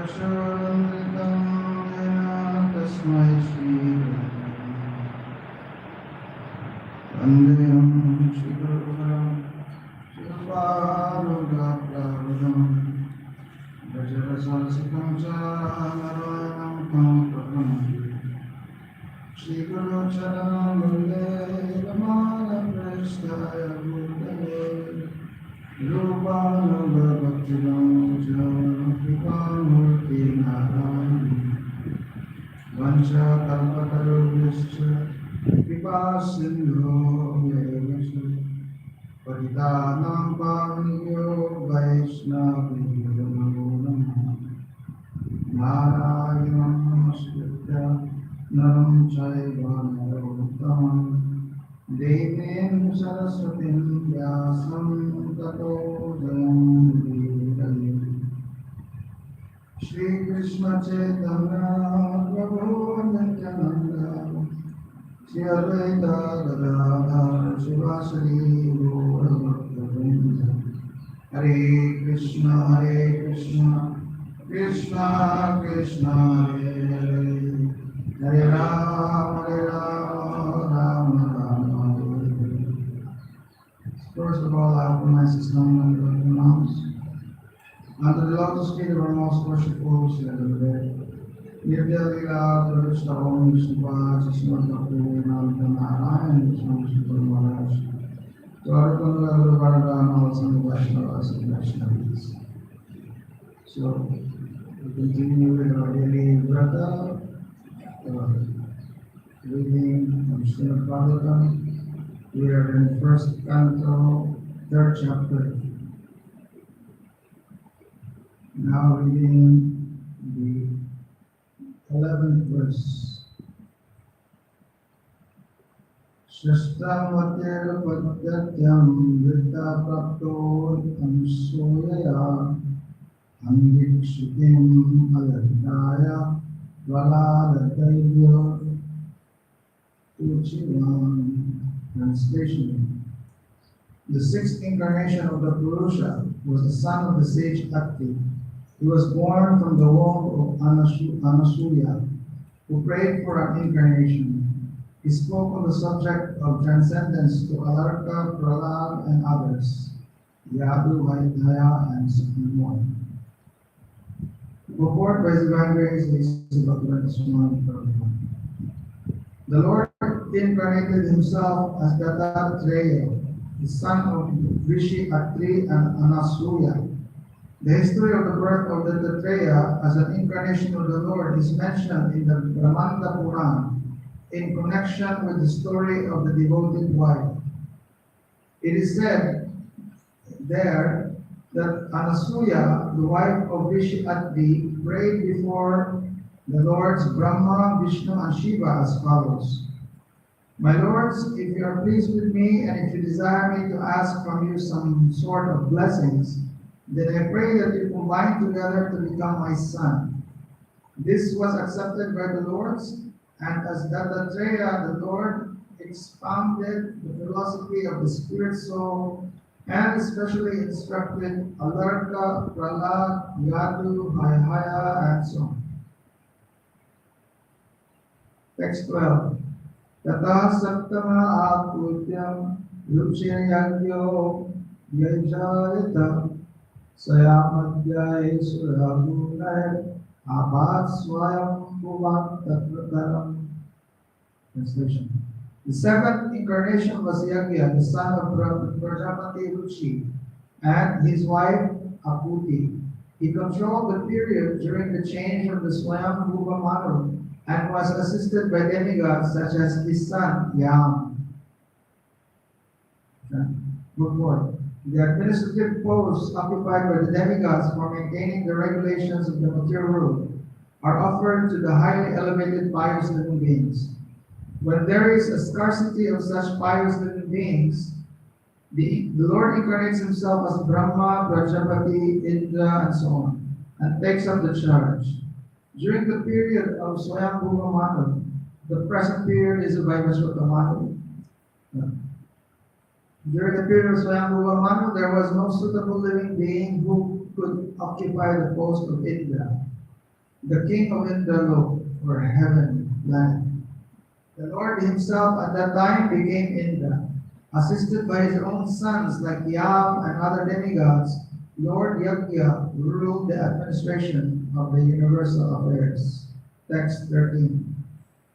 चक्षुरुन्मिलितं येन तस्मै वन्देऽहं श्रीगुरुं श्रीपादुकाप्रभुं गजरसरसिकं च नारायणं तं प्रभुं श्रीगुरुचरणं वन्दे रमानप्रेष्ठाय भूतले रूपानुगभक्तिनं च कृपामूर्तिनारायणं वंशकल्पतरुभ्यश्च कृपासिन्धो पतितानां पावनेभ्यो वैष्णवेभ्यो नमो नमः। नारायणं नमस्कृत्य नरं चैव नरोत्तमं देवीं सरस्वतीं व्यासं ततो जयमुदीरये। श्रीकृष्ण चैतन्य प्रभु नित्यानन्द श्री अद्वैत गदाधर शिवासरि गौरभक्तवृन्द। हरे कृष्ण कृष्ण कृष्ण हरे हरे, हरे Ram Ram Ram Hare Hare. First of all, I offer my Islam and pronouns under the lotus feet of our most worshipful Shri Nirvya Lila Pravishta Om Vishnupada Srimad Bhakti Narayan Vishnu Vishnu Maharaj Dwarakanda Guru Varga and all Sangha Vaishnavas and Vaishnavis. So, we continue with our daily vrata, reading from Srimad Bhagavatam. We are in the first canto, third chapter. Now reading the 11th verse. Shashtamvatir padyatyam vidya prapto amsoyaya amvikshitim aladaya valadadayya uchivam. Translation. The sixth incarnation of the Purusha was the son of the sage Atti. He was born from the womb of Anasuya, who prayed for an incarnation. He spoke on the subject of transcendence to Alarka, Prahlad, and others, Yadu, Vaidhaya, and more. Purport by His Divine Grace, the Lord incarnated himself as Dattatreya, the son of Rishi Atri and Anasuya. The history of the birth of Dattatreya as an incarnation of the Lord is mentioned in the Pramanda Purana in connection with the story of the devoted wife. It is said there that Anasuya, the wife of Rishi Atri, prayed before the Lords Brahma, Vishnu, and Shiva as follows. My lords, if you are pleased with me and if you desire me to ask from you some sort of blessings, then I pray that you combine together to become my son. This was accepted by the lords, and as Dattatreya, the Lord expounded the philosophy of the spirit soul and especially instructed Alarka, Prahlad, Yadu, Vaidhaya, and so on. Text 12. Tata Saptama Akutyam Ruchirayagyo Yajayata Sayamadhyay Suragunay Abhat Swayam Bhuvat Tatrataram. Translation. The seventh incarnation was Yagya, the son of Prajapati Ruchi, and his wife Akuti. He controlled the period during the change of the Swayambhuva Manu and was assisted by demigods such as his son Yam. The administrative posts occupied by the demigods for maintaining the regulations of the material world are offered to the highly elevated pious living beings. When there is a scarcity of such pious living beings, the Lord incarnates himself as Brahma, Prajapati, Indra, and so on, and takes up the charge. During the period of Swayambhuva Manu, the present period is a Vaivasvata Manu. During the period of Swayambhuva Manu, there was no suitable living being who could occupy the post of Indra. the king of Indra, or heaven planet. The Lord himself at that time became Indra. Assisted by his own sons like Yam and other demigods, Lord Yajna ruled the administration of the universal affairs. Text 13.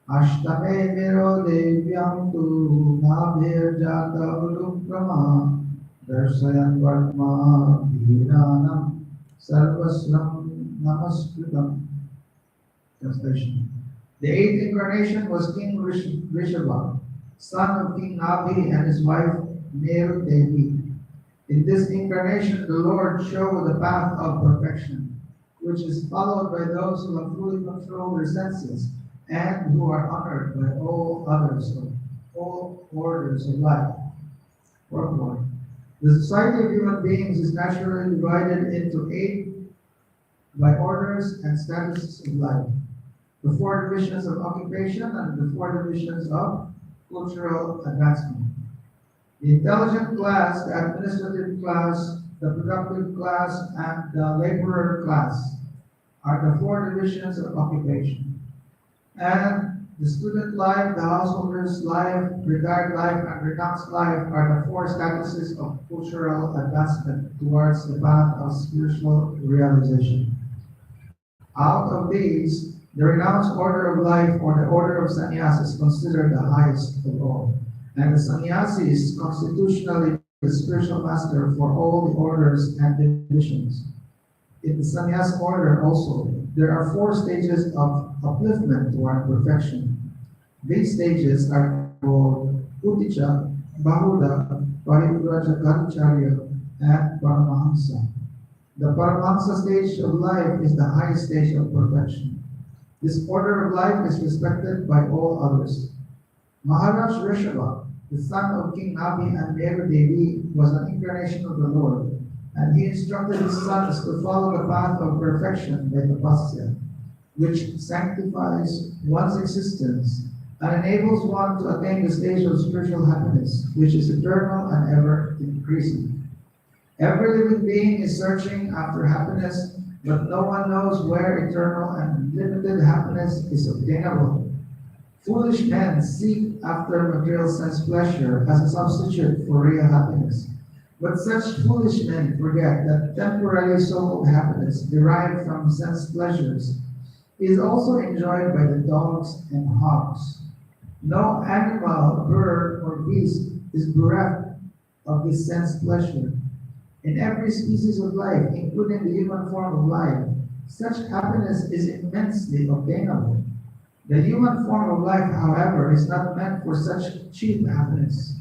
Ashtame mero devyam tu nabhir jata ulukrama darsayan varma dhiranam sarvasram namaskritam. Translation. The eighth incarnation was King Rishabha, son of King Nabhi and his wife Meru Devi. In this incarnation, the Lord showed the path of perfection, which is followed by those who have fully controlled their senses and who are honored by all orders of life. Fourth one. The society of human beings is naturally divided into 8 by orders and statuses of life. The 4 divisions of occupation and the 4 divisions of cultural advancement. The intelligent class, the administrative class, the productive class, and the laborer class are the 4 divisions of occupation. And the student life, the householder's life, retired life, and renounced life are the 4 statuses of cultural advancement towards the path of spiritual realization. Out of these, the renounced order of life or the order of sannyas is considered the highest of all. And the sannyasi is constitutionally the spiritual master for all the orders and divisions. In the sannyas order also, there are 4 stages of upliftment toward perfection. These stages are called Uticha, Bahuda, Parivrajya Karacharya, and Paramahamsa. The Paramahamsa stage of life is the highest stage of perfection. This order of life is respected by all others. Maharaj Rishabha, the son of King Nabhi and Meru Devi, was an incarnation of the Lord, and he instructed his sons to follow the path of perfection by tapasya, which sanctifies one's existence and enables one to attain the stage of spiritual happiness, which is eternal and ever increasing. Every living being is searching after happiness, but no one knows where eternal and limited happiness is obtainable. Foolish men seek after material sense pleasure as a substitute for real happiness. But such foolish men forget that temporary so-called happiness derived from sense pleasures is also enjoyed by the dogs and hogs. No animal, bird, or beast is bereft of this sense pleasure. In every species of life, including the human form of life, such happiness is immensely obtainable. The human form of life, however, is not meant for such cheap happiness.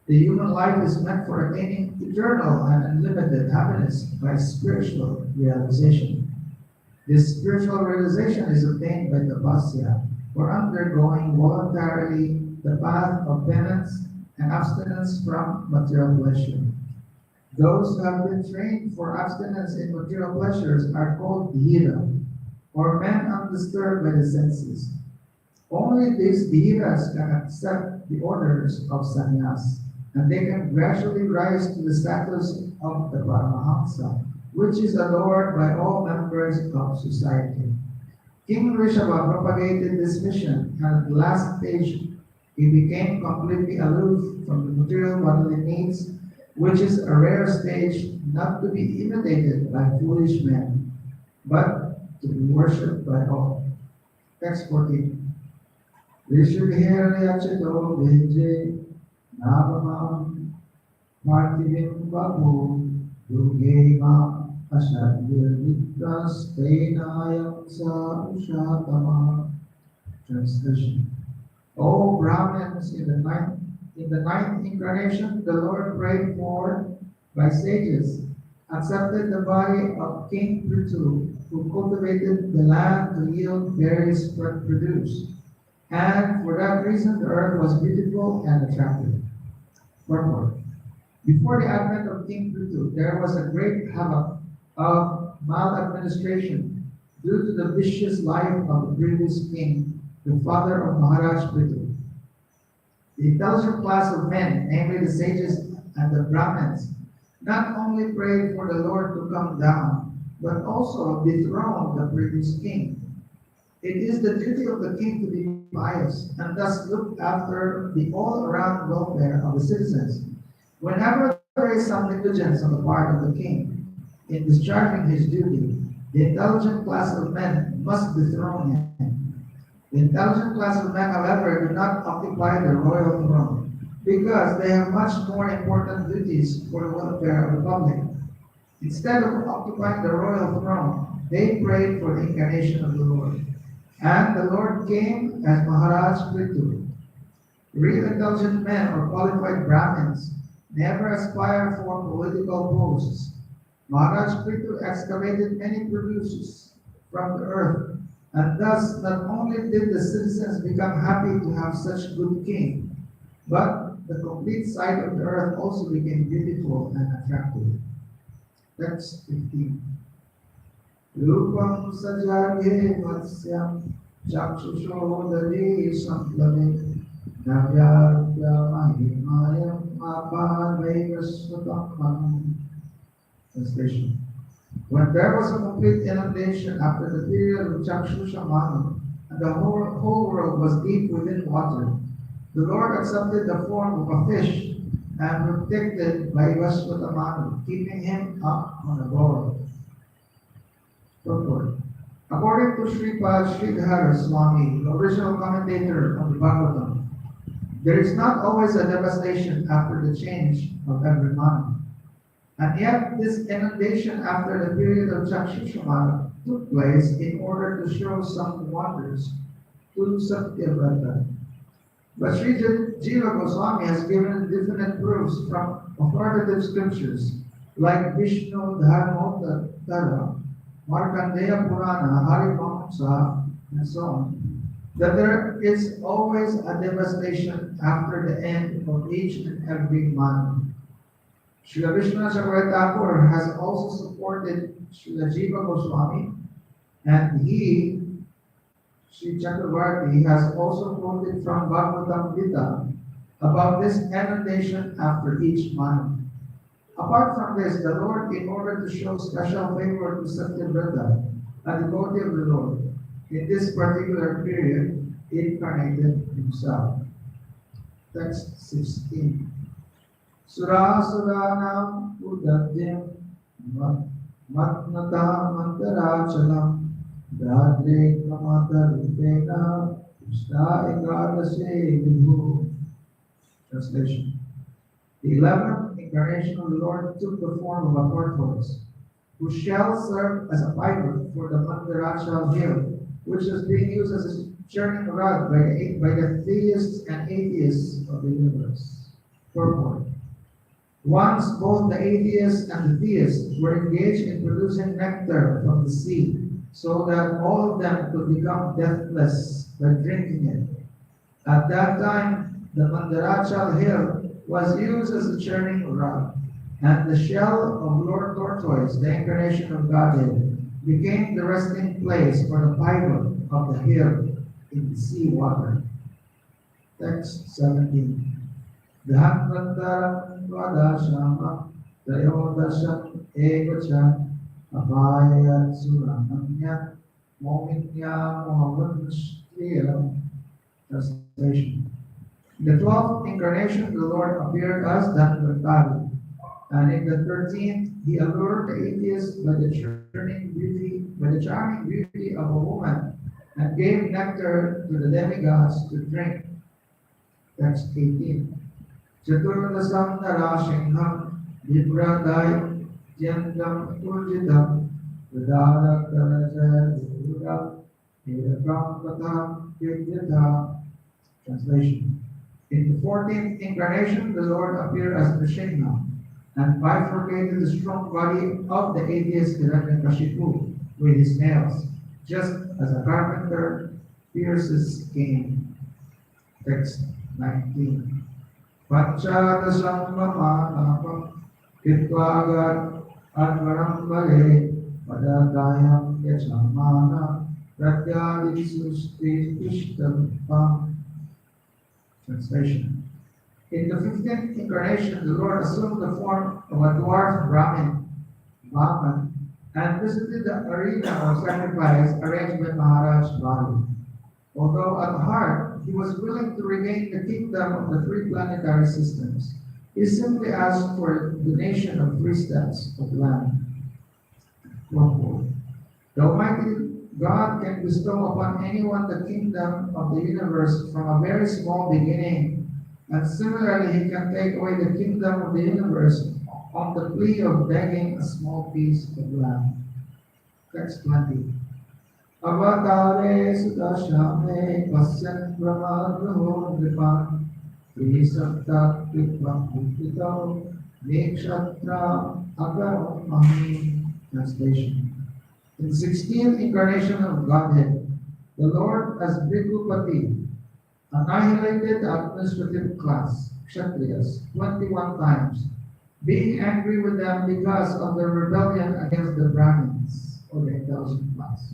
The human life is meant for attaining eternal and unlimited happiness by spiritual realization. This spiritual realization is obtained by tapasya, or undergoing voluntarily the path of penance and abstinence from material pleasure. Those who have been trained for abstinence in material pleasures are called dhira, or men undisturbed by the senses. Only these dhiras can accept the orders of sannyas, and they can gradually rise to the status of the Paramahamsa, which is adored by all members of society. King Rishabha propagated this mission, and at the last stage, he became completely aloof from the material bodily needs, which is a rare stage not to be imitated by foolish men, but to be worshipped by all. Text 14. Vishudhiryachato Vijay Navamam Martivim Babu Dugema Ashadhir Vitras Tenayam Sa Ushatama. Translation. O Brahmins, in the ninth incarnation, the Lord prayed for by sages, accepted the body of King Prithu, who cultivated the land to yield various produce. And for that reason, the earth was beautiful and attractive. Purport. Before the advent of King Prithu, there was a great havoc of maladministration due to the vicious life of the previous king, the father of Maharaj Prithu. The intelligent class of men, namely the sages and the Brahmins, not only prayed for the Lord to come down, but also dethroned the previous king, It is the duty of the king to be pious and thus look after the all-around welfare of the citizens. Whenever there is some negligence on the part of the king in discharging his duty, the intelligent class of men must dethrone him. The intelligent class of men, however, do not occupy the royal throne because they have much more important duties for the welfare of the public. Instead of occupying the royal throne, they prayed for the incarnation of the Lord. And the Lord came as Maharaj Prithu. Real intelligent men or qualified Brahmins never aspire for political posts. Maharaj Prithu excavated many producers from the earth, and thus not only did the citizens become happy to have such good king, but the complete side of the earth also became beautiful and attractive. Text 15. Rupam sajage matsyam chakshushodari samplave navyadya mahimayam apadvaivasvatam. Translation. When there was a complete inundation after the period of Chakshushamana, and the whole world was deep within water, the Lord accepted the form of a fish and protected by Vasvatamanu, keeping him up on a board. Purport. According to Sripad Sridhar Swami, the original commentator of the Bhagavatam, there is not always a devastation after the change of every month. And yet, this inundation after the period of Chakshushamana took place in order to show some wonders to Satyavrata. But Sri Jiva Goswami has given definite proofs from authoritative scriptures like Vishnu Dharmottara, Markandeya Purana, Harivamsa, and so on, that there is always a devastation after the end of each and every month. Srila Vishwanath Chakravarti Thakur has also supported Srila Jiva Goswami, and he, Sri Chakravarti, has also quoted from Bhagavatam Gita about this inundation after each month. Apart from this, the Lord, in order to show special favor to Satyavrata, a devotee of the Lord, in this particular period, incarnated himself. Text 16. Surasuranam udadyam matnata mantarachalam Radre kamata rupena Krishna ekadase vibhu. Translation. The 11th incarnation of the Lord took the form of a tortoise, whose shell served as a pivot for the Mandarachal hill, which is being used as a churning rod by the theists and atheists of the universe. Purport. Once both the atheists and the theists were engaged in producing nectar from the sea, so that all of them could become deathless by drinking it. At that time, the Mandarachal hill was used as a churning rod, and the shell of Lord Tortoise, the incarnation of Godhead, became the resting place for the pivot of the hill in the sea water. Text 17. Dhammrantaram Vadashama Dayodasham Evacha Abhaya Suramanya Mominya Mohammad. Translation. In the 12th incarnation, the Lord appeared as Dhanvantari, and in the 13th, he allured the atheists by the charming beauty of a woman, and gave nectar to the demigods to drink. Text 18. Chaturdasam Narashingham Vipradai Jyandam Urjidam Vidara Karaja Vipura Nirakam Patam Vidyata. Translation. In the 14th incarnation, the Lord appeared as Nrsimha and bifurcated the strong body of the atheist Hiranyakashipu with his nails, just as a carpenter pierces cane. Text 19. Panchadasam mamanapam kitvagat advaram vale padadayam yachamana pratyadisusti ishtampam. Translation. In the 15th incarnation, the Lord assumed the form of a dwarf Brahman, and visited the arena of sacrifice arranged by Maharaj Bali. Although at heart he was willing to regain the kingdom of the three planetary systems, he simply asked for the donation of 3 steps of land. The Almighty God can bestow upon anyone the kingdom of the universe from a very small beginning, and similarly he can take away the kingdom of the universe on the plea of begging a small piece of land. Text 20. Avatare sudashame pasyan pramadho nripan trisakta kripam upito nekshatra agaram mahim. Translation. In the 16th incarnation of Godhead, the Lord as Bhrigupati annihilated the administrative class, Kshatriyas, 21 times, being angry with them because of their rebellion against the Brahmins, or the intelligent class.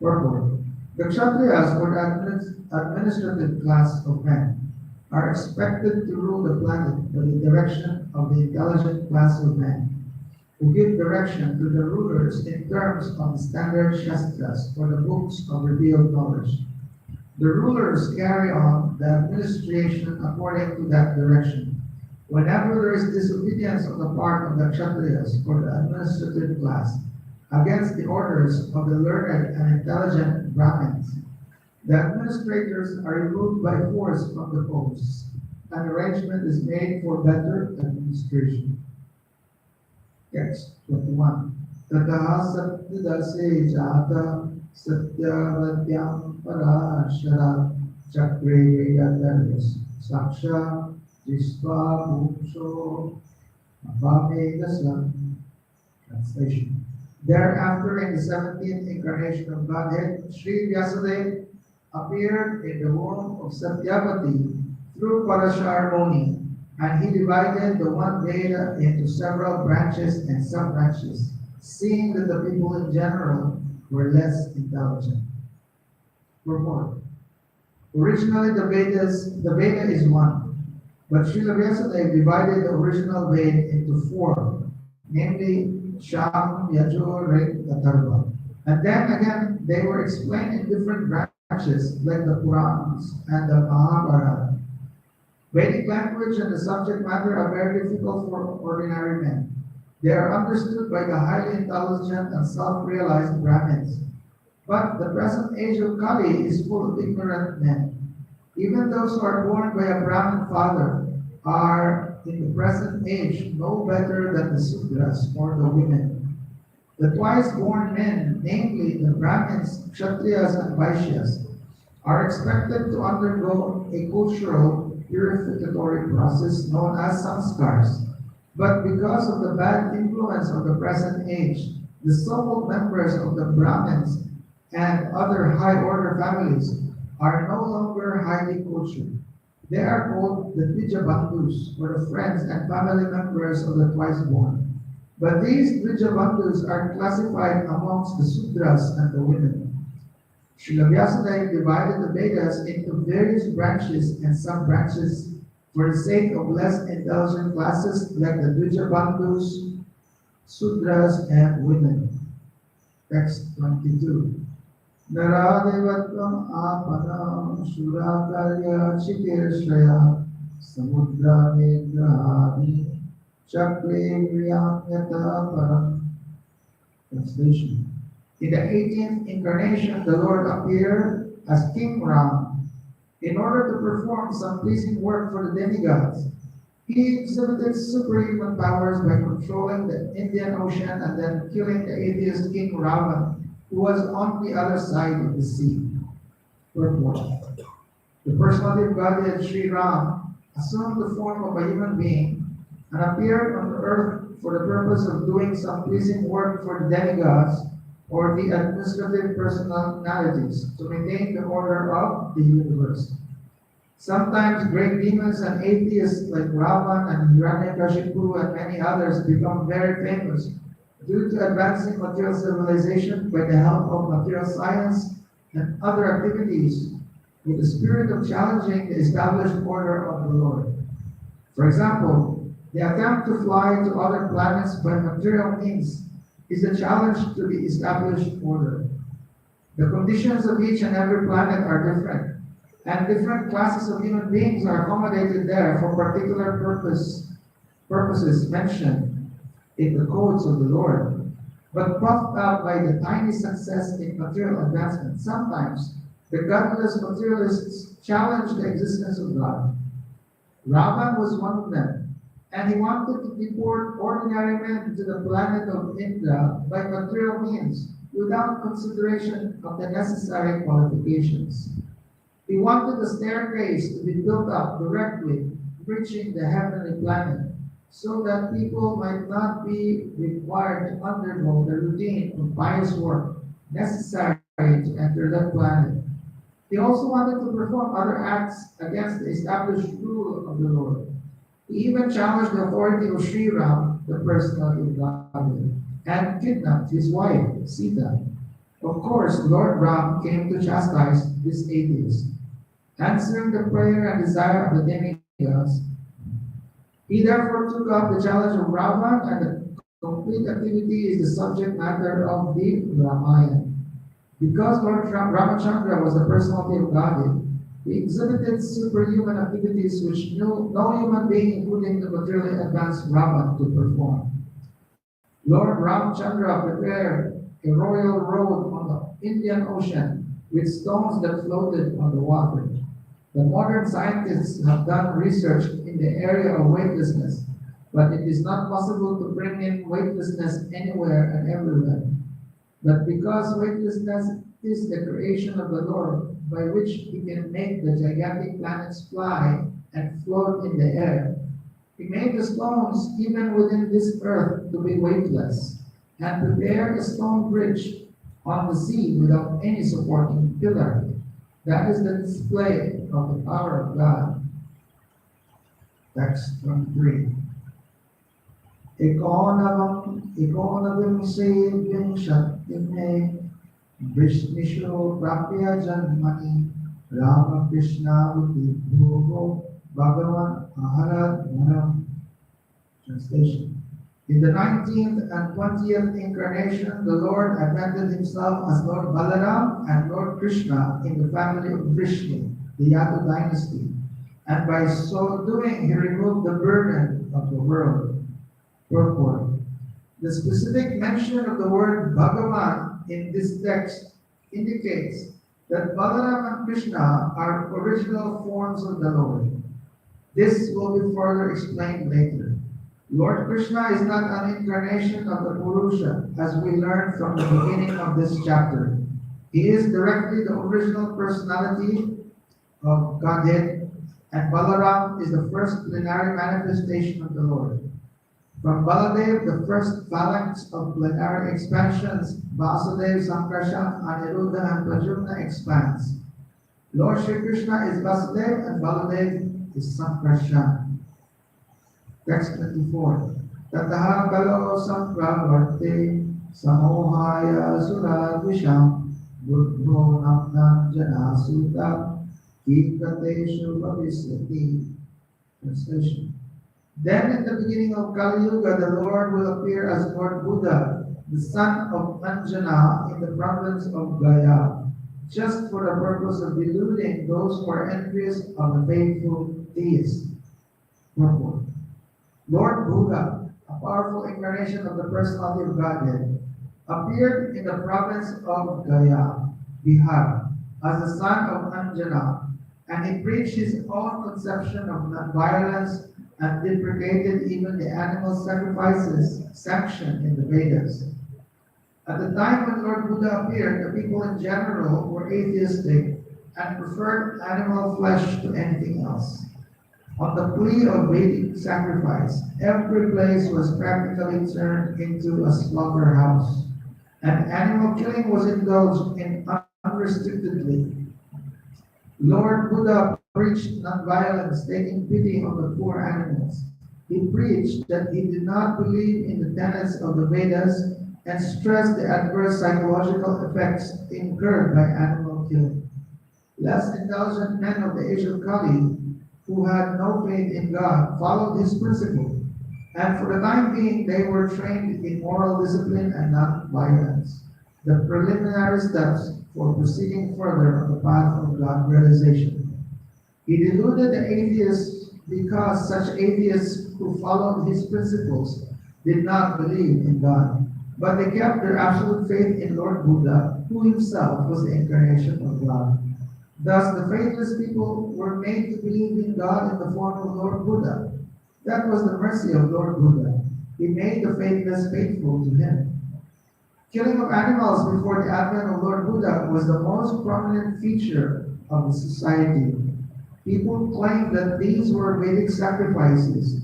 Purport. The Kshatriyas, or the administrative class of men, are expected to rule the planet by the direction of the intelligent class of men, who give direction to the rulers in terms of the standard Shastras, or the books of revealed knowledge. The rulers carry on the administration according to that direction. Whenever there is disobedience on the part of the Kshatriyas, or the administrative class, against the orders of the learned and intelligent Brahmins, the administrators are removed by force from the posts. An arrangement is made for better administration. Text 21. Tataha satyadase jata satyavadyam parashara chakre yadaryas saksha jisva bhuksho abhamedasa. Translation. Thereafter, in the 17th incarnation of Godhead, Sri Vyasadeva appeared in the womb of Satyavati through Parashar Muni, and he divided the one Veda into several branches and sub-branches, seeing that the people in general were less intelligent. Purport. Originally, the Veda is one, but Srila Vyasadeva divided the original Veda into 4, namely Sham, Yajur, Rig, Atharva. And then again, they were explained in different branches, like the Purans and the Mahabharata. Vedic language and the subject matter are very difficult for ordinary men. They are understood by the highly intelligent and self-realized Brahmins. But the present age of Kali is full of ignorant men. Even those who are born by a Brahmin father are, in the present age, no better than the Sudras or the women. The twice-born men, namely the Brahmins, Kshatriyas, and Vaishyas, are expected to undergo a cultural purificatory process known as samskars. But because of the bad influence of the present age, the so-called members of the Brahmins and other high-order families are no longer highly cultured. They are called the Dvijabandhus, or the friends and family members of the twice-born. But these Dvijabandhus are classified amongst the Sudras and the women. Srila Vyasadeva divided the Vedas into various branches and sub-branches for the sake of less intelligent classes like the Dvijabandhus, Sudras, and women. Text 22. Naradevatvam apana surakarya chikirshaya samudra megrahani chakre vriyamyata param. Translation. In the 18th incarnation, the Lord appeared as King Ram in order to perform some pleasing work for the demigods. He exhibited superhuman powers by controlling the Indian Ocean and then killing the atheist King Ravan, who was on the other side of the sea. Purport. The personality of Godhead, Sri Ram, assumed the form of a human being and appeared on the earth for the purpose of doing some pleasing work for the demigods or the administrative personalities to maintain the order of the universe. Sometimes great demons and atheists like Ravan and Hiranyakashipu and many others become very famous due to advancing material civilization by the help of material science and other activities with the spirit of challenging the established order of the Lord. For example, they attempt to fly to other planets by material means is a challenge to the established order. The conditions of each and every planet are different, and different classes of human beings are accommodated there for particular purposes mentioned in the codes of the Lord. But puffed up by the tiny success in material advancement, sometimes the godless materialists challenge the existence of God. Ravan was one of them, and he wanted to deport ordinary men to the planet of Indra by material means without consideration of the necessary qualifications. He wanted the staircase to be built up directly, reaching the heavenly planet, so that people might not be required to undergo the routine of pious work necessary to enter that planet. He also wanted to perform other acts against the established rule of the Lord. He even challenged the authority of Sri Ram, the personality of Godhead, and kidnapped his wife, Sita. Of course, Lord Ram came to chastise this atheist. Answering the prayer and desire of the demigods, he therefore took up the challenge of Ravan, and the complete activity is the subject matter of the Ramayana. Because Lord Ramachandra was the personality of Godhead, he exhibited superhuman activities which no human being, including the materially advanced Ravan, could perform. Lord Ramchandra prepared a royal road on the Indian Ocean with stones that floated on the water. The modern scientists have done research in the area of weightlessness, but it is not possible to bring in weightlessness anywhere and everywhere. But because weightlessness is the creation of the Lord, by which he can make the gigantic planets fly and float in the air, he made the stones even within this earth to be weightless, and prepared a stone bridge on the sea without any supporting pillar. That is the display of the power of God. Text 23. Ikonavimsevimshatyame Vishnisho Prapya Janmani Rama Krishna Buddhi Bhugo Bhagavan Aharat Manam. Translation. In the 19th and 20th incarnation, the Lord advented himself as Lord Balaram and Lord Krishna in the family of Vrishni, the Yadu dynasty, and by so doing he removed the burden of the world. Purport. The specific mention of the word Bhagavan in this text indicates that Balaram and Krishna are original forms of the Lord. This will be further explained later. Lord Krishna is not an incarnation of the Purusha, as we learned from the beginning of this chapter. He is directly the original personality of Godhead, and Balaram is the first plenary manifestation of the Lord. From Baladev, the first phalanx of plenary expansions, Vasudev, Sankarshan, Aniruddha, and Pradyumna expands. Lord Shri Krishna is Vasudev and Baladev is Sankarshan. Text 24. Tataha kalo sampravarte samohaya suradvisham buddho namnam janasuta kikateshu bhavisyati. Translation. Then in the beginning of Kali Yuga, the Lord will appear as Lord Buddha, the son of Anjana in the province of Gaya, just for the purpose of deluding those who are envious of the faithful deists. Purport. Lord Buddha, a powerful incarnation of the personality of Godhead, appeared in the province of Gaya, Bihar, as the son of Anjana, and he preached his own conception of non-violence and deprecated even the animal sacrifices sanctioned in the Vedas. At the time when Lord Buddha appeared, the people in general were atheistic and preferred animal flesh to anything else. On the plea of Vedic sacrifice, every place was practically turned into a slaughterhouse, and animal killing was indulged in unrestrictedly. Lord Buddha preached nonviolence, taking pity on the poor animals. He preached that he did not believe in the tenets of the Vedas and stressed the adverse psychological effects incurred by animal killing. Less indulgent men of the age of Kali, who had no faith in God, followed his principle And for the time being, they were trained in moral discipline and non-violence, the preliminary steps for proceeding further on the path of God realization. He deluded the atheists because such atheists who followed his principles did not believe in God, but they kept their absolute faith in Lord Buddha, who himself was the incarnation of God. Thus, the faithless people were made to believe in God in the form of Lord Buddha. That was the mercy of Lord Buddha. He made the faithless faithful to him. Killing of animals before the advent of Lord Buddha was the most prominent feature of the society. People claim that these were Vedic sacrifices.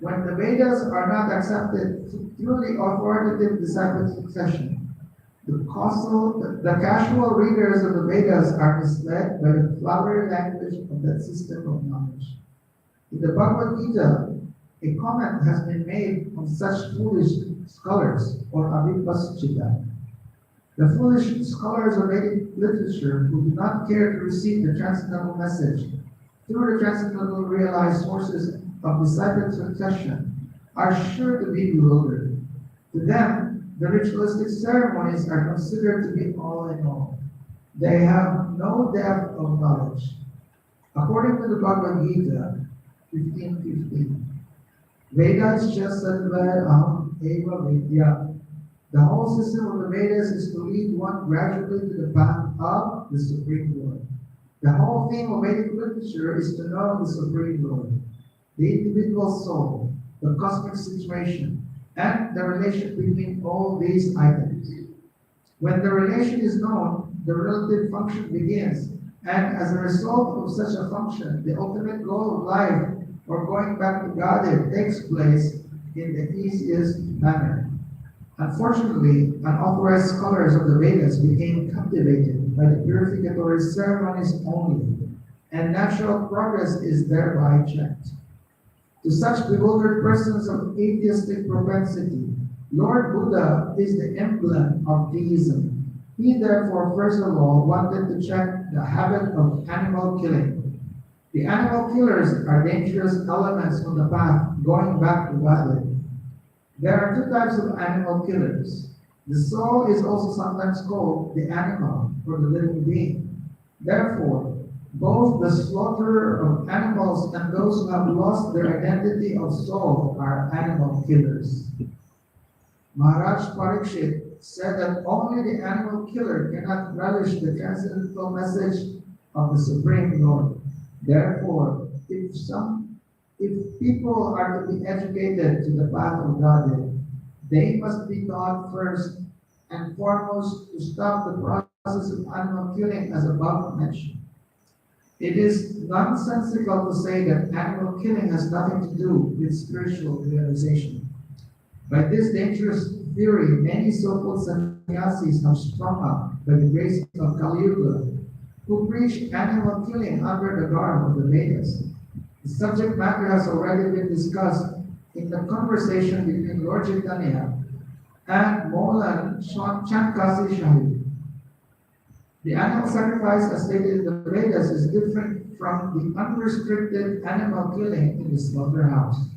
When the Vedas are not accepted through the authoritative disciple succession, the casual readers of the Vedas are misled by the flowery language of that system of knowledge. In the Bhagavad Gita, a comment has been made on such foolish scholars, or avipaschita. The foolish scholars of Vedic literature who do not care to receive the transcendental message through the transcendental realized sources of disciple succession are sure to be bewildered. To them, the ritualistic ceremonies are considered to be all in all. They have no depth of knowledge. According to the Bhagavad Gita 15:15, Veda is just Sattva Aham Eva Vidya. The whole system of the Vedas is to lead one gradually to the path of the Supreme Lord. The whole theme of Vedic literature is to know the Supreme Lord, the individual soul, the cosmic situation, and the relation between all these items. When the relation is known, the relative function begins, and as a result of such a function, the ultimate goal of life, or going back to Godhead, takes place in the easiest manner. Unfortunately, unauthorized scholars of the Vedas became captivated by the purificatory ceremonies only, and natural progress is thereby checked. To such bewildered persons of atheistic propensity, Lord Buddha is the emblem of deism. He therefore, first of all, wanted to check the habit of animal killing. The animal killers are dangerous elements on the path going back to Godhead. There are two types of animal killers. The soul is also sometimes called the animal, or the living being. Therefore, both the slaughterer of animals and those who have lost their identity of soul are animal killers. Maharaj Parikshit said that only the animal killer cannot relish the transcendental message of the Supreme Lord. Therefore, if people are to be educated to the path of Godhead, they must be taught first and foremost to stop the process of animal killing as above mentioned. It is nonsensical to say that animal killing has nothing to do with spiritual realization. By this dangerous theory, many so-called sannyasis have sprung up by the grace of Kali Yuga, who preach animal killing under the garb of the Vedas. The subject matter has already been discussed in the conversation between Lord Chaitanya and Maulan Chankasi Shahid. The animal sacrifice, as stated in the Vedas, is different from the unrestricted animal killing in the slaughterhouse.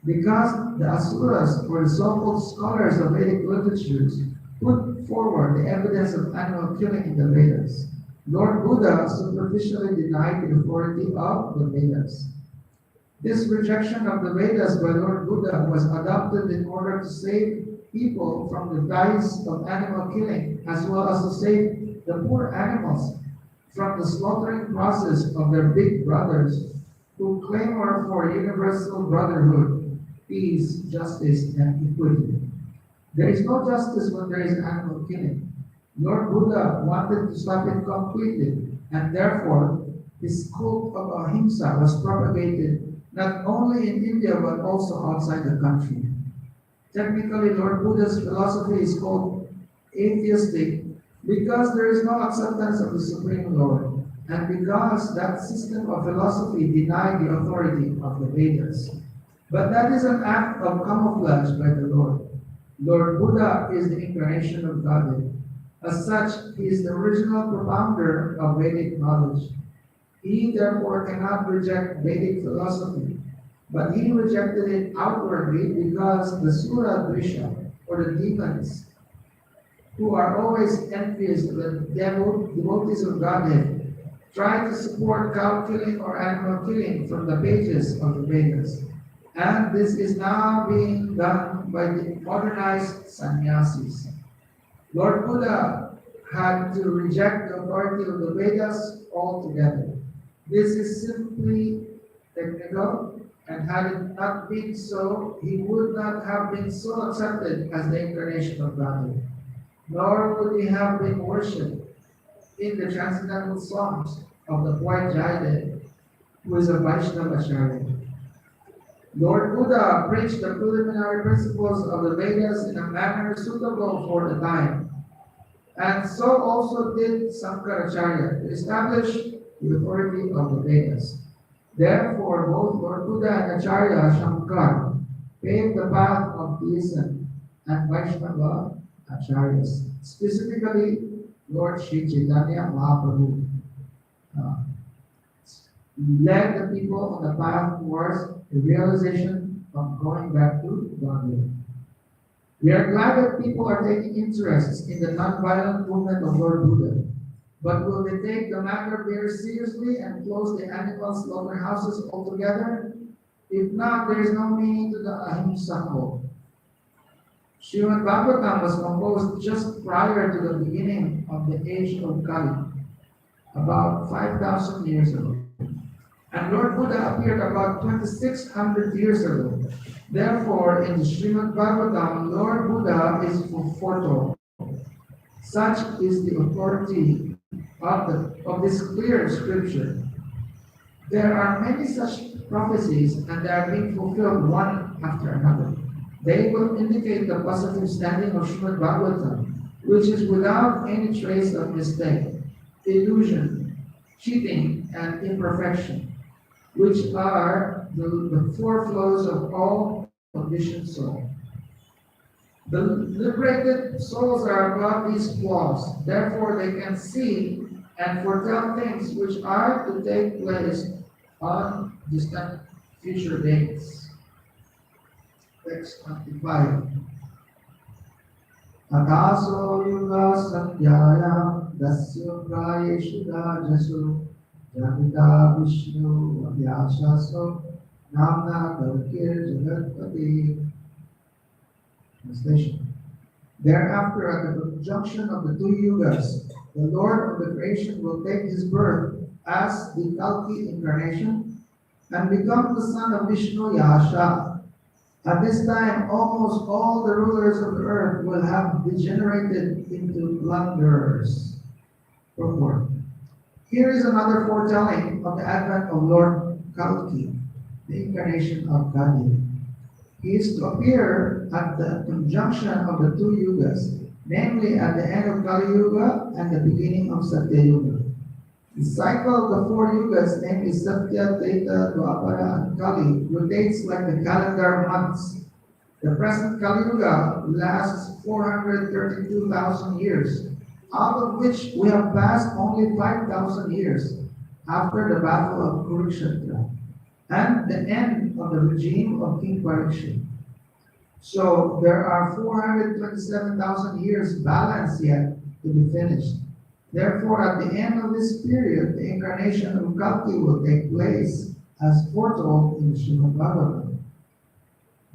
Because the asuras, or the so-called scholars of Vedic literatures, put forward the evidence of animal killing in the Vedas, Lord Buddha superficially denied the authority of the Vedas. This rejection of the Vedas by Lord Buddha was adopted in order to save people from the vice of animal killing, as well as to save the poor animals from the slaughtering process of their big brothers who clamor for universal brotherhood, peace, justice, and equity. There is no justice when there is animal killing. Lord Buddha wanted to stop it completely, and therefore his cult of ahimsa was propagated not only in India but also outside the country. Technically, Lord Buddha's philosophy is called atheistic because there is no acceptance of the Supreme Lord, and because that system of philosophy denied the authority of the Vedas. But that is an act of camouflage by the Lord. Lord Buddha is the incarnation of Godhead. As such, he is the original propounder of Vedic knowledge. He therefore cannot reject Vedic philosophy. But he rejected it outwardly because the Sura Drisha, or the demons, who are always envious of the devotees of Godhead, try to support cow killing or animal killing from the pages of the Vedas. And this is now being done by the modernized sannyasis. Lord Buddha had to reject the authority of the Vedas altogether. This is simply technical, and had it not been so, he would not have been so accepted as the incarnation of Godhead, nor would he have been worshipped in the transcendental songs of the poet Jayadeva, who is a Vaishnava Acharya. Lord Buddha preached the preliminary principles of the Vedas in a manner suitable for the time, and so also did Sankaracharya to establish the authority of the Vedas. Therefore, both Lord Buddha and Acharya Shankar paved the path of theism and Vaishnava Acharyas. Specifically, Lord Sri Chaitanya Mahaprabhu led the people on the path towards the realization of going back to Godhead. We are glad that people are taking interest in the non-violent movement of Lord Buddha. But will they take the matter very seriously and close the animal slaughterhouses altogether? If not, there is no meaning to the Ahimsa code. Srimad Bhagavatam was composed just prior to the beginning of the age of Kali, about 5,000 years ago. And Lord Buddha appeared about 2,600 years ago. Therefore, in the Srimad Bhagavatam, Lord Buddha is foretold. Such is the authority of this clear scripture. There are many such prophecies, and they are being fulfilled one after another. They will indicate the positive standing of Srimad Bhagavatam, which is without any trace of mistake, illusion, cheating, and imperfection, which are the four flows of all conditioned soul. The liberated souls are above these flaws, therefore they can see and foretell things which are to take place on distant future dates. Text 25. Akaso yuga satyaya dasya prayeshu rajasu jagita vishnu vyashaso namna kalkir jagatpati. Translation. Thereafter, at the conjunction of the two yugas, the Lord of the creation will take his birth as the Kalki incarnation and become the son of Vishnu Yasha. At this time, almost all the rulers of the earth will have degenerated into blunderers. Purport. Here is another foretelling of the advent of Lord Kalki, the incarnation of Godhead. He is to appear at the conjunction of the two yugas, namely at the end of Kali Yuga and the beginning of Satya Yuga. The cycle of the four yugas, namely Satya, Treta, Dwapara, and Kali, rotates like the calendar months. The present Kali Yuga lasts 432,000 years, out of which we have passed only 5,000 years after the battle of Kurukshetra and the end of the regime of King Parikshit. So there are 427,000 years balance yet to be finished. Therefore, at the end of this period, the incarnation of Kalki will take place as foretold in Srimad Bhagavatam.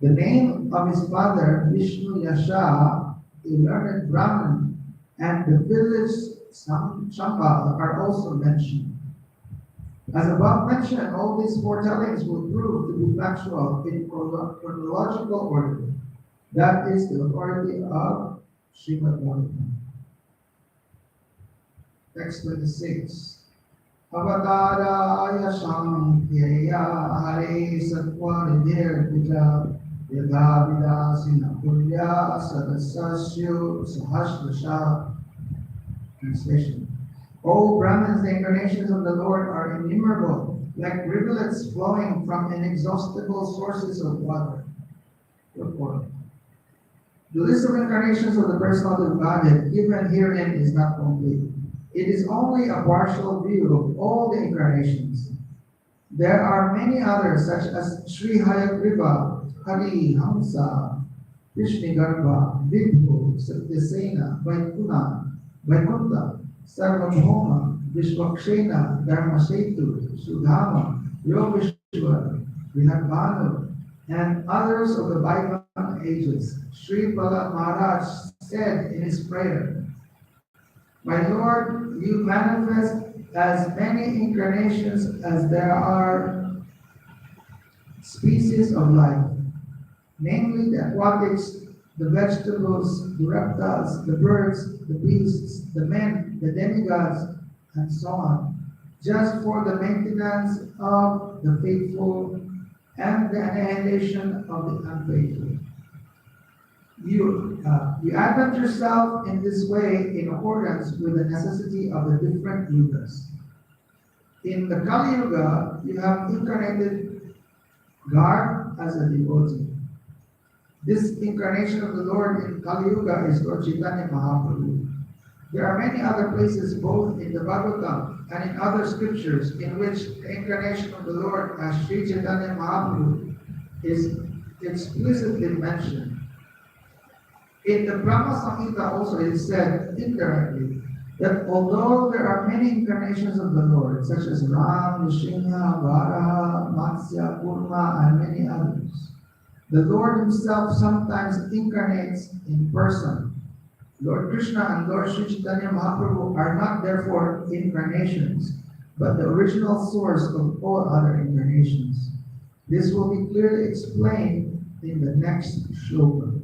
The name of his father, Vishnu Yasha, a learned Brahmin, and the village Shambhala are also mentioned. As above mentioned, all these foretellings will prove to be factual in chronological order. That is the authority of Srimad Bhagavatam. Text 26. Avataraya Shankyaya Hare Sattva Nidhir Pija Yadha Vidasina Purya Sadasasyu Sahasrasha. Translation. O Brahmins, the incarnations of the Lord are innumerable, like rivulets flowing from inexhaustible sources of water. Report. The list of incarnations of the personality of Godhead given herein is not complete. It is only a partial view of all the incarnations. There are many others such as Sri Hayagriva, Hari Hamsa, Vishnigarbha, Vibhu, Satyasena, Vaikuntha, Sarvabhauma, Vishwakshena, Dharmasetu, Sudhama, Yogeshwar, Vinabhanu, and others of the bygone ages. Sri Bala Maharaj said in his prayer, "My Lord, you manifest as many incarnations as there are species of life, namely the aquatics, the vegetables, the reptiles, the birds, the beasts, the men, the demigods, and so on, just for the maintenance of the faithful and the annihilation of the unfaithful. You advent yourself in this way in accordance with the necessity of the different yugas. In the Kali Yuga, you have incarnated God as a devotee. This incarnation of the Lord in Kali Yuga is Lord Chaitanya Mahaprabhu. There are many other places, both in the Bhagavatam and in other scriptures, in which the incarnation of the Lord as Sri Chaitanya Mahaprabhu is explicitly mentioned. In the Brahma Samhita also it is said indirectly that although there are many incarnations of the Lord, such as Ram, Nrsimha, Varaha, Matsya, Kurma, and many others, the Lord himself sometimes incarnates in person. Lord Krishna and Lord Sri Chaitanya Mahaprabhu are not therefore incarnations, but the original source of all other incarnations. This will be clearly explained in the next shloka.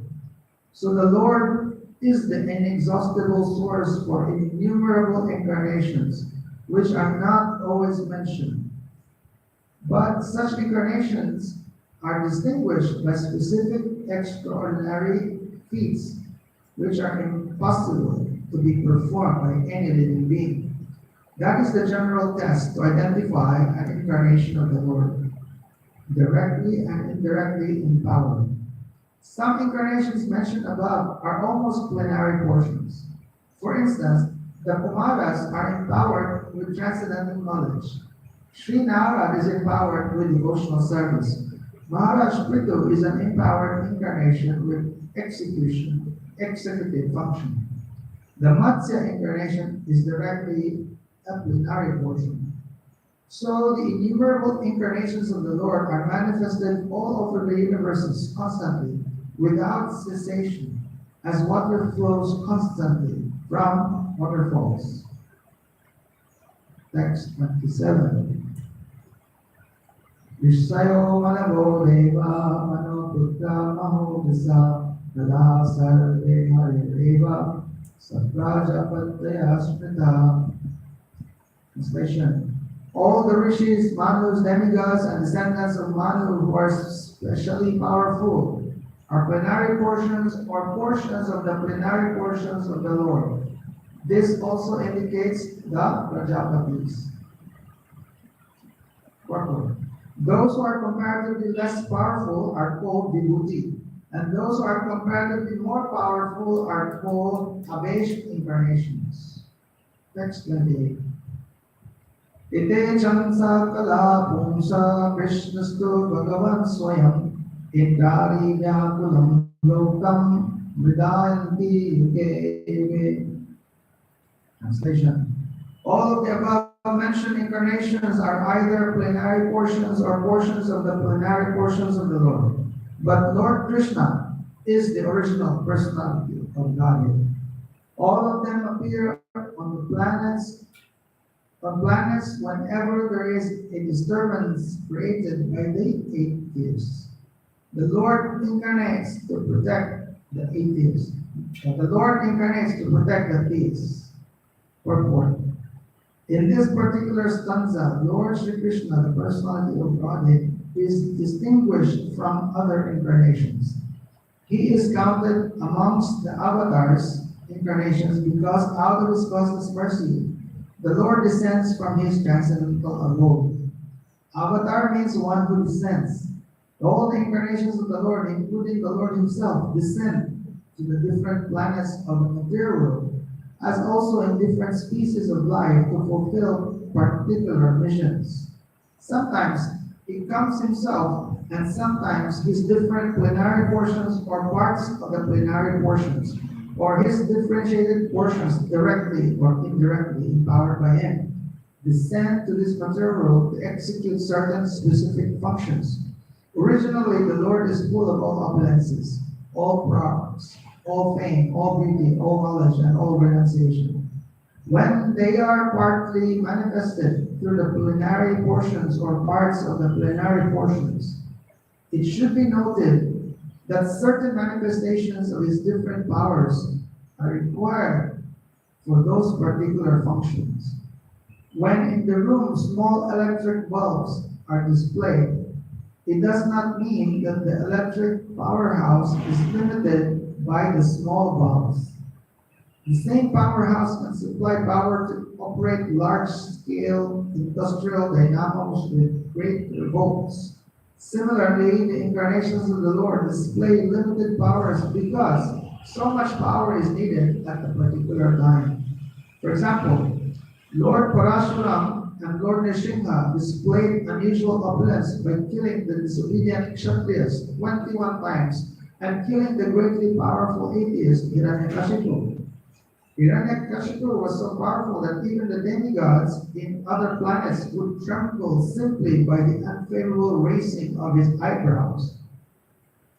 So the Lord is the inexhaustible source for innumerable incarnations, which are not always mentioned. But such incarnations are distinguished by specific extraordinary feats, which are impossible to be performed by any living being. That is the general test to identify an incarnation of the Lord, directly and indirectly in power. Some incarnations mentioned above are almost plenary portions. For instance, the Kumaras are empowered with transcendental knowledge. Sri Narad is empowered with devotional service. Maharaj Prithu is an empowered incarnation with executive function. The Matsya incarnation is directly a plenary portion. So the innumerable incarnations of the Lord are manifested all over the universes constantly, without cessation, as water flows constantly from waterfalls. Text 27. Vishayo manavo deva mano buddha maho visa nada sarve harireva saprajapatya smrita. Translation. All the rishis, manus, demigods, and descendants of Manu who are specially powerful are plenary portions or portions of the plenary portions of the Lord. This also indicates the Prajapatis. Those who are comparatively less powerful are called Vibhuti, and those who are comparatively more powerful are called Avesh incarnations. Text 28. Ite chansa kala pumsa krishnastu bhagavan swayam Indari vyakulam lokam mridayanti yuge yuge. Translation. All of the above mentioned incarnations are either plenary portions or portions of the plenary portions of the Lord. But Lord Krishna is the original personality of Godhead. All of them appear on the planets whenever there is a disturbance created by the atheists. The Lord incarnates to protect the atheists. The Lord incarnates to protect the theists. Purport. In this particular stanza, Lord Sri Krishna, the personality of Godhead, is distinguished from other incarnations. He is counted amongst the avatars incarnations because out of his causeless mercy, the Lord descends from his transcendental abode. Avatar means one who descends. All the incarnations of the Lord, including the Lord himself, descend to the different planets of the material world, as also in different species of life to fulfill particular missions. Sometimes he comes himself, and sometimes his different plenary portions or parts of the plenary portions, or his differentiated portions directly or indirectly empowered by him, descend to this material world to execute certain specific functions. Originally, the Lord is full of all opulences, all progress, all fame, all beauty, all knowledge, and all renunciation. When they are partly manifested through the plenary portions or parts of the plenary portions, it should be noted that certain manifestations of his different powers are required for those particular functions. When in the room small electric bulbs are displayed, it does not mean that the electric powerhouse is limited by the small bulbs. The same powerhouse can supply power to operate large-scale industrial dynamos with great volts. Similarly, the incarnations of the Lord display limited powers because so much power is needed at a particular time. For example, Lord Parashuram and Lord Nrsimha displayed unusual opulence by killing the disobedient Kshatriyas 21 times and killing the greatly powerful atheist Hiranyakashipu. Hiranyakashipu was so powerful that even the demigods in other planets would tremble simply by the unfavorable raising of his eyebrows.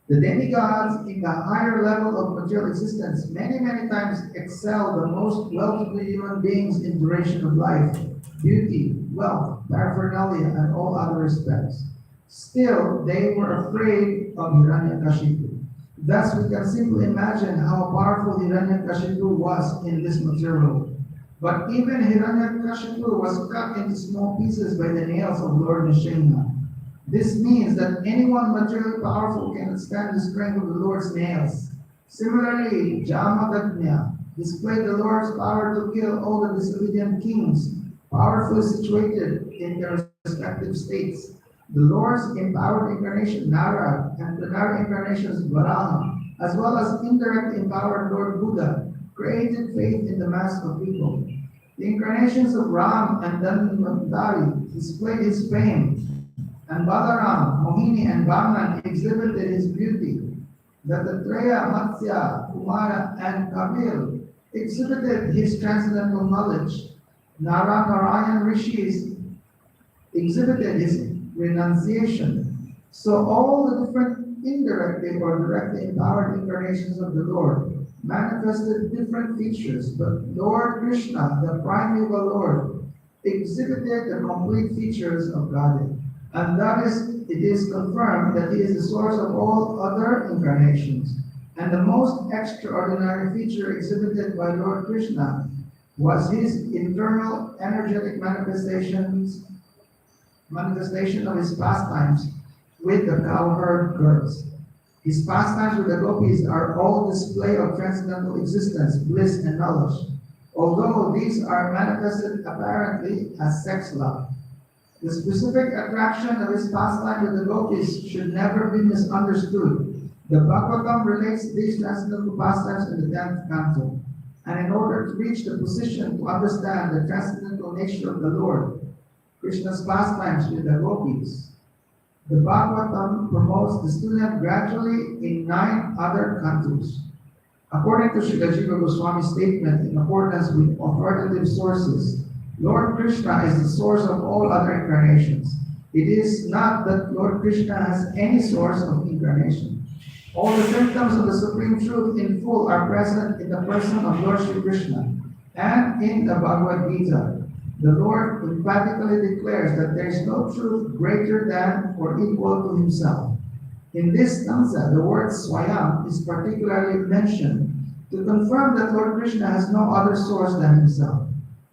The demigods in the higher level of material existence many times excel the most well-to-do human beings in duration of life, beauty, wealth, paraphernalia, and all other respects. Still, they were afraid of Hiranyakashipu. Thus, we can simply imagine how powerful Hiranyakashipu was in this material world. But even Hiranyakashipu was cut into small pieces by the nails of Lord Nrsimha. This means that anyone materially powerful can withstand the strength of the Lord's nails. Similarly, Jamadagnya displayed the Lord's power to kill all the disobedient kings, powerfully situated in their respective states. The Lord's empowered incarnation Nara and plenary incarnations Varaha, as well as indirect empowered Lord Buddha, created faith in the mass of people. The incarnations of Ram and Dhanvantari displayed his fame, and Balaram, Mohini, and Vaman exhibited his beauty. Dattatreya, Matsya, Kumara, and Kapil exhibited his transcendental knowledge. Narayan Rishis exhibited his renunciation. So all the different indirectly or directly empowered incarnations of the Lord manifested different features, but Lord Krishna, the primeval Lord, exhibited the complete features of Godhead. And that is, it is confirmed that he is the source of all other incarnations. And the most extraordinary feature exhibited by Lord Krishna was his internal energetic manifestation of his pastimes with the cowherd girls. His pastimes with the gopis are all display of transcendental existence, bliss, and knowledge, although these are manifested apparently as sex love. The specific attraction of his pastime with the gopis should never be misunderstood. The Bhagavatam relates these transcendental pastimes in the 10th canto. And in order to reach the position to understand the transcendental nature of the Lord, Krishna's pastimes with the gopis, the Bhagavatam promotes the student gradually in 9 other cantos. According to Srila Jiva Goswami's statement, in accordance with authoritative sources, Lord Krishna is the source of all other incarnations. It is not that Lord Krishna has any source of incarnation. All the symptoms of the Supreme Truth in full are present in the person of Lord Shri Krishna and in the Bhagavad Gita. The Lord emphatically declares that there is no truth greater than or equal to himself. In this stanza, the word Swayam is particularly mentioned to confirm that Lord Krishna has no other source than himself.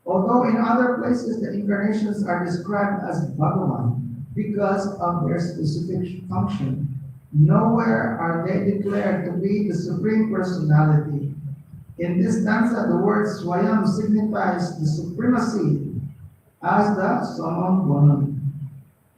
Although in other places the incarnations are described as Bhagavan because of their specific function, nowhere are they declared to be the Supreme Personality. In this stanza, the word Swayam signifies the supremacy as the Samam Bonam.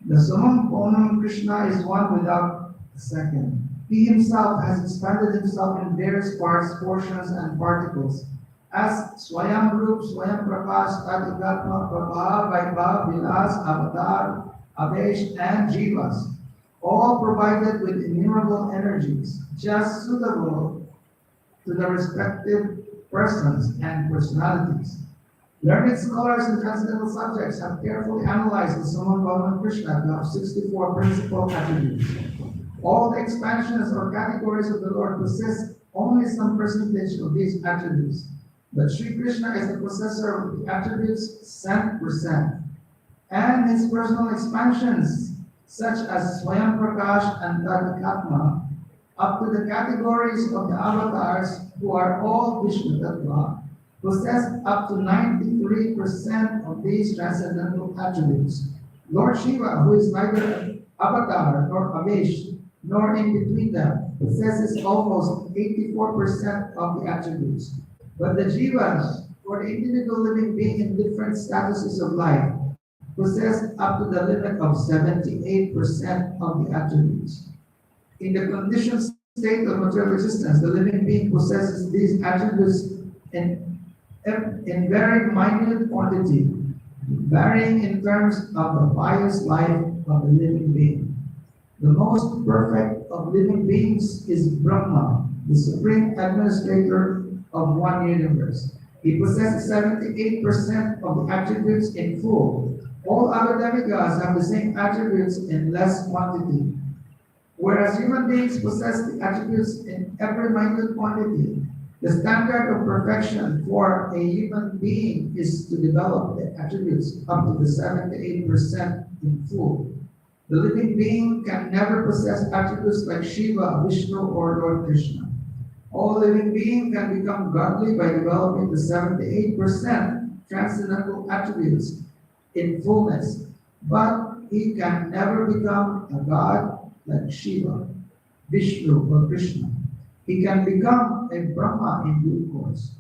The Samam Bonam Krishna is one without a second. He himself has expanded himself in various parts, portions, and particles. As Swayam Rup, Swayam Prakash, Tadigatma, Prabha, Vaibhav, Vilas, Avatar, Avesh, and Jivas, all provided with innumerable energies, just suitable to the respective persons and personalities. Learned scholars in transcendental subjects have carefully analyzed the Suman Bhagavan Krishna to have 64 principal attributes. All the expansions or categories of the Lord possess only some percentage of these attributes. But Sri Krishna is the possessor of the attributes 100%. And his personal expansions, such as Swayam Prakash and Tadakatma, up to the categories of the avatars who are all Vishnu Tattva, possess up to 93% of these transcendental attributes. Lord Shiva, who is neither avatar nor Avesh, nor in between them, possesses almost 84% of the attributes. But the Jivas, or the individual living being in different statuses of life, possess up to the limit of 78% of the attributes. In the conditioned state of material existence, the living being possesses these attributes in very minute quantity, varying in terms of the pious life of the living being. The most perfect of living beings is Brahma, the supreme administrator of one universe. He possesses 78% of the attributes in full. All other demigods have the same attributes in less quantity. Whereas human beings possess the attributes in every minute quantity, the standard of perfection for a human being is to develop the attributes up to the 78% in full. The living being can never possess attributes like Shiva, Vishnu, or Lord Krishna. All living being can become godly by developing the 78% transcendental attributes in fullness, but he can never become a god like Shiva, Vishnu, or Krishna. He can become a Brahma in due course.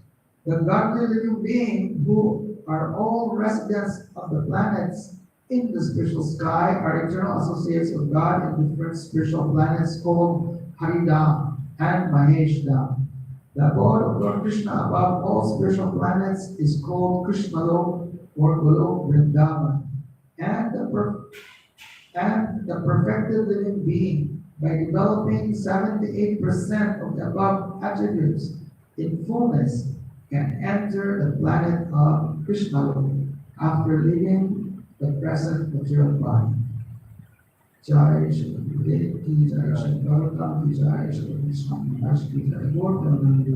The godly living being, who are all residents of the planets in the spiritual sky, are eternal associates of God in different spiritual planets called Haridam and Maheshdam. The abode of Lord Krishna above all spiritual planets is called Krishnalok or Golok Vrindavan. And the perfected living being, by developing 78% of the above attributes in fullness, can enter the planet of Krishnalok after leaving the present material body. Jai Shri Gurudev ki Jai, Shri Bhagavatam ki Jai, Shri Krishna ki Jai, Lord Nandi.